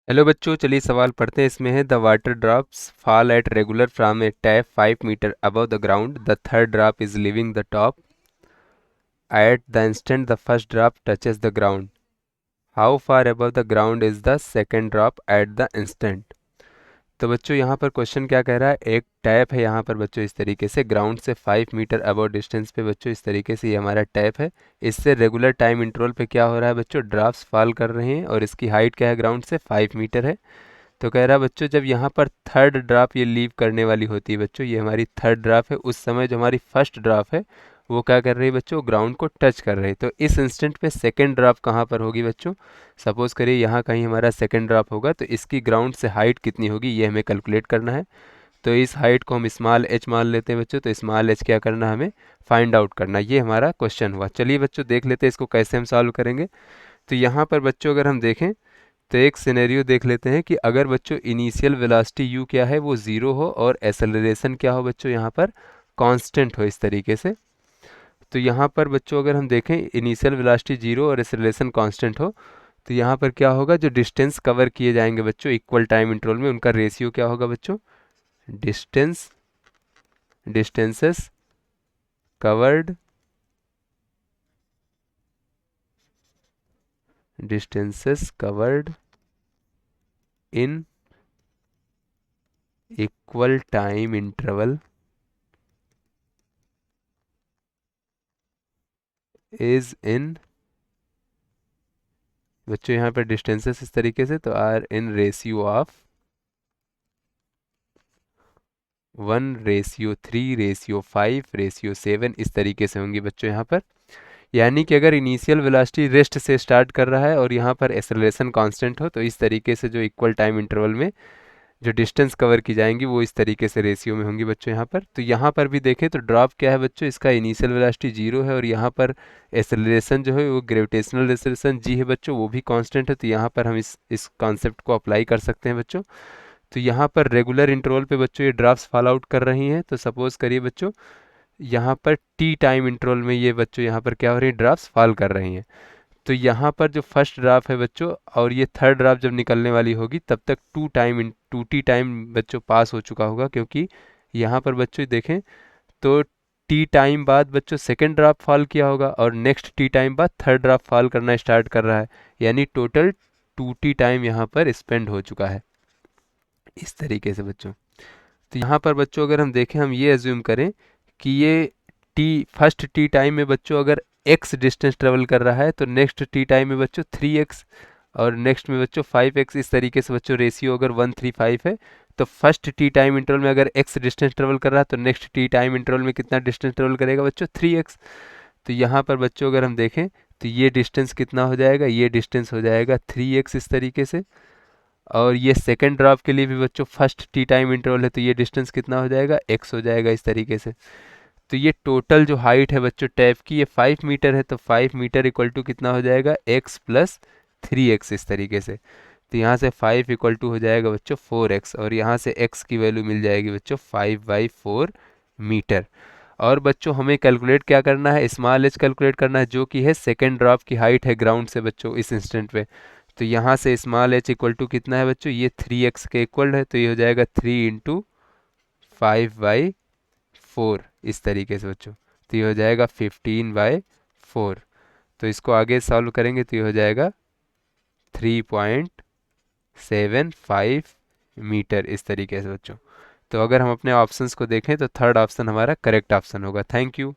Hello बच्चों, चलिए सवाल पढ़ते हैं। इसमें है the water drops fall at regular from a tap 5 metre above the ground. The third drop is leaving the top at the instant the first drop touches the ground. How far above the ground is the second drop at the instant. तो बच्चों यहाँ पर question क्या कह रहा है, एक tap है यहाँ पर बच्चों इस तरीके से ग्राउंड से 5 मीटर अबव डिस्टेंस पे बच्चों इस तरीके से ये हमारा टैप है। इससे रेगुलर टाइम इंटरवल पे क्या हो रहा है बच्चों, ड्रॉप्स फॉल कर रहे हैं और इसकी हाइट क्या है ग्राउंड से 5 मीटर है। तो कह रहा है बच्चों जब यहाँ पर थर्ड ड्रॉप ये लीव करने वाली होती है बच्चों, ये हमारी थर्ड ड्रॉप है, उस समय जो हमारी फर्स्ट ड्रॉप है वो क्या कर रही है बच्चों, ग्राउंड को टच कर रही है। तो इस इंस्टेंट पे सेकंड ड्रॉप कहाँ पर होगी बच्चों, सपोज करिए यहाँ कहीं हमारा सेकंड ड्रॉप होगा, तो इसकी ग्राउंड से हाइट कितनी होगी ये हमें कैलकुलेट करना है। तो इस हाइट को हम स्मॉल एच मान लेते हैं बच्चों। तो स्मॉल एच क्या करना है, हमें फाइंड आउट करना, ये हमारा क्वेश्चन हुआ। चलिए बच्चों देख लेते हैं इसको कैसे हम सॉल्व करेंगे। तो यहाँ पर बच्चों अगर हम देखें तो एक सिनेरियो देख लेते हैं कि अगर बच्चों इनिशियल वेलोसिटी u क्या है वो ज़ीरो हो और एक्सेलरेशन क्या हो बच्चों यहाँ पर कांस्टेंट हो इस तरीके से। तो यहाँ पर बच्चों अगर हम देखें इनिशियल वेलोसिटी जीरो और एक्सेलरेशन कांस्टेंट हो, तो यहाँ पर क्या होगा, जो डिस्टेंस कवर किए जाएंगे बच्चों इक्वल टाइम इंटरवल में उनका रेशियो क्या होगा बच्चों, distance distances covered distances covered in equal time interval is in बच्चों यहाँ पर डिस्टेंसेस इस तरीके से, तो आर इन रेशियो ऑफ 1:3:5:7 इस तरीके से होंगी बच्चों यहाँ पर। यानी कि अगर इनिशियल वेलोसिटी रेस्ट से स्टार्ट कर रहा है और यहाँ पर एक्सेलरेशन कांस्टेंट हो, तो इस तरीके से जो इक्वल टाइम इंटरवल में जो डिस्टेंस कवर की जाएंगी वो इस तरीके से रेशियो में होंगी बच्चों यहाँ पर। तो यहाँ पर भी देखें तो ड्रॉप क्या है बच्चों, इसका इनिशियल वेलोसिटी जीरो है और यहाँ पर एक्सेलरेशन जो है वो ग्रेविटेशनल एक्सेलरेशन जी है बच्चों, वो भी कांस्टेंट है। तो यहाँ पर हम इस कॉन्सेप्ट को अप्लाई कर सकते हैं बच्चों। तो यहाँ पर रेगुलर इंटरवल पे बच्चों ये ड्रॉप्स फॉल आउट कर रही हैं। तो सपोज करिए बच्चों यहाँ पर टी टाइम इंटरवल में ये बच्चों यहाँ पर क्या हो रही है, ड्रॉप्स फॉल कर रही हैं। तो यहाँ पर जो फर्स्ट ड्राफ्ट है बच्चों और ये थर्ड ड्राफ्ट जब निकलने वाली होगी तब तक टू टी टाइम बच्चों पास हो चुका होगा, क्योंकि यहाँ पर बच्चों देखें तो टी टाइम बाद बच्चों सेकंड ड्राफ्ट फॉल किया होगा और नेक्स्ट टी टाइम बाद थर्ड ड्राफ्ट फॉल करना स्टार्ट कर रहा है। यानी टोटल 2t टाइम यहाँ पर स्पेंड हो चुका है इस तरीके से बच्चों। तो यहाँ पर बच्चों अगर हम देखें, हम ये एज्यूम करें कि ये फर्स्ट टी टाइम में बच्चों अगर x डिस्टेंस ट्रेवल कर रहा है तो नेक्स्ट टी टाइम में बच्चों 3x और नेक्स्ट में बच्चों 5x, इस तरीके से बच्चों रेशियो अगर 1:3:5 है। तो फर्स्ट टी टाइम इंटरवल में अगर x डिस्टेंस ट्रेवल कर रहा है तो नेक्स्ट टी टाइम इंटरवल में कितना डिस्टेंस ट्रेवल करेगा बच्चों, 3x। तो यहाँ पर बच्चों अगर हम देखें तो ये डिस्टेंस कितना हो जाएगा, ये डिस्टेंस हो जाएगा 3x इस तरीके से। और ये सेकेंड ड्रॉप के लिए भी बच्चों फर्स्ट टी टाइम इंटरवल है तो ये डिस्टेंस कितना हो जाएगा, x हो जाएगा इस तरीके से। तो ये टोटल जो हाइट है बच्चों टैप की ये 5 मीटर है, तो 5 मीटर इक्वल टू कितना हो जाएगा, x+3x इस तरीके से। तो यहाँ से 5 इक्वल टू हो जाएगा बच्चों 4x और यहाँ से x की वैल्यू मिल जाएगी बच्चों 5/4 मीटर। और बच्चों हमें कैलकुलेट क्या करना है, स्मॉल एच कैलकुलेट करना है जो कि है सेकेंड ड्रॉप की हाइट है ग्राउंड से बच्चों इस इंस्टेंट पे। तो यहाँ से स्मॉल एच इक्वल टू कितना है बच्चों, ये 3x के इक्वल है, तो ये हो जाएगा 3 × 5/4 इस तरीके से बच्चों। तो ये हो जाएगा 15/4। तो इसको आगे सॉल्व करेंगे तो ये हो जाएगा 3.75 मीटर इस तरीके से बच्चों। तो अगर हम अपने ऑप्शंस को देखें तो थर्ड ऑप्शन हमारा करेक्ट ऑप्शन होगा। Thank you.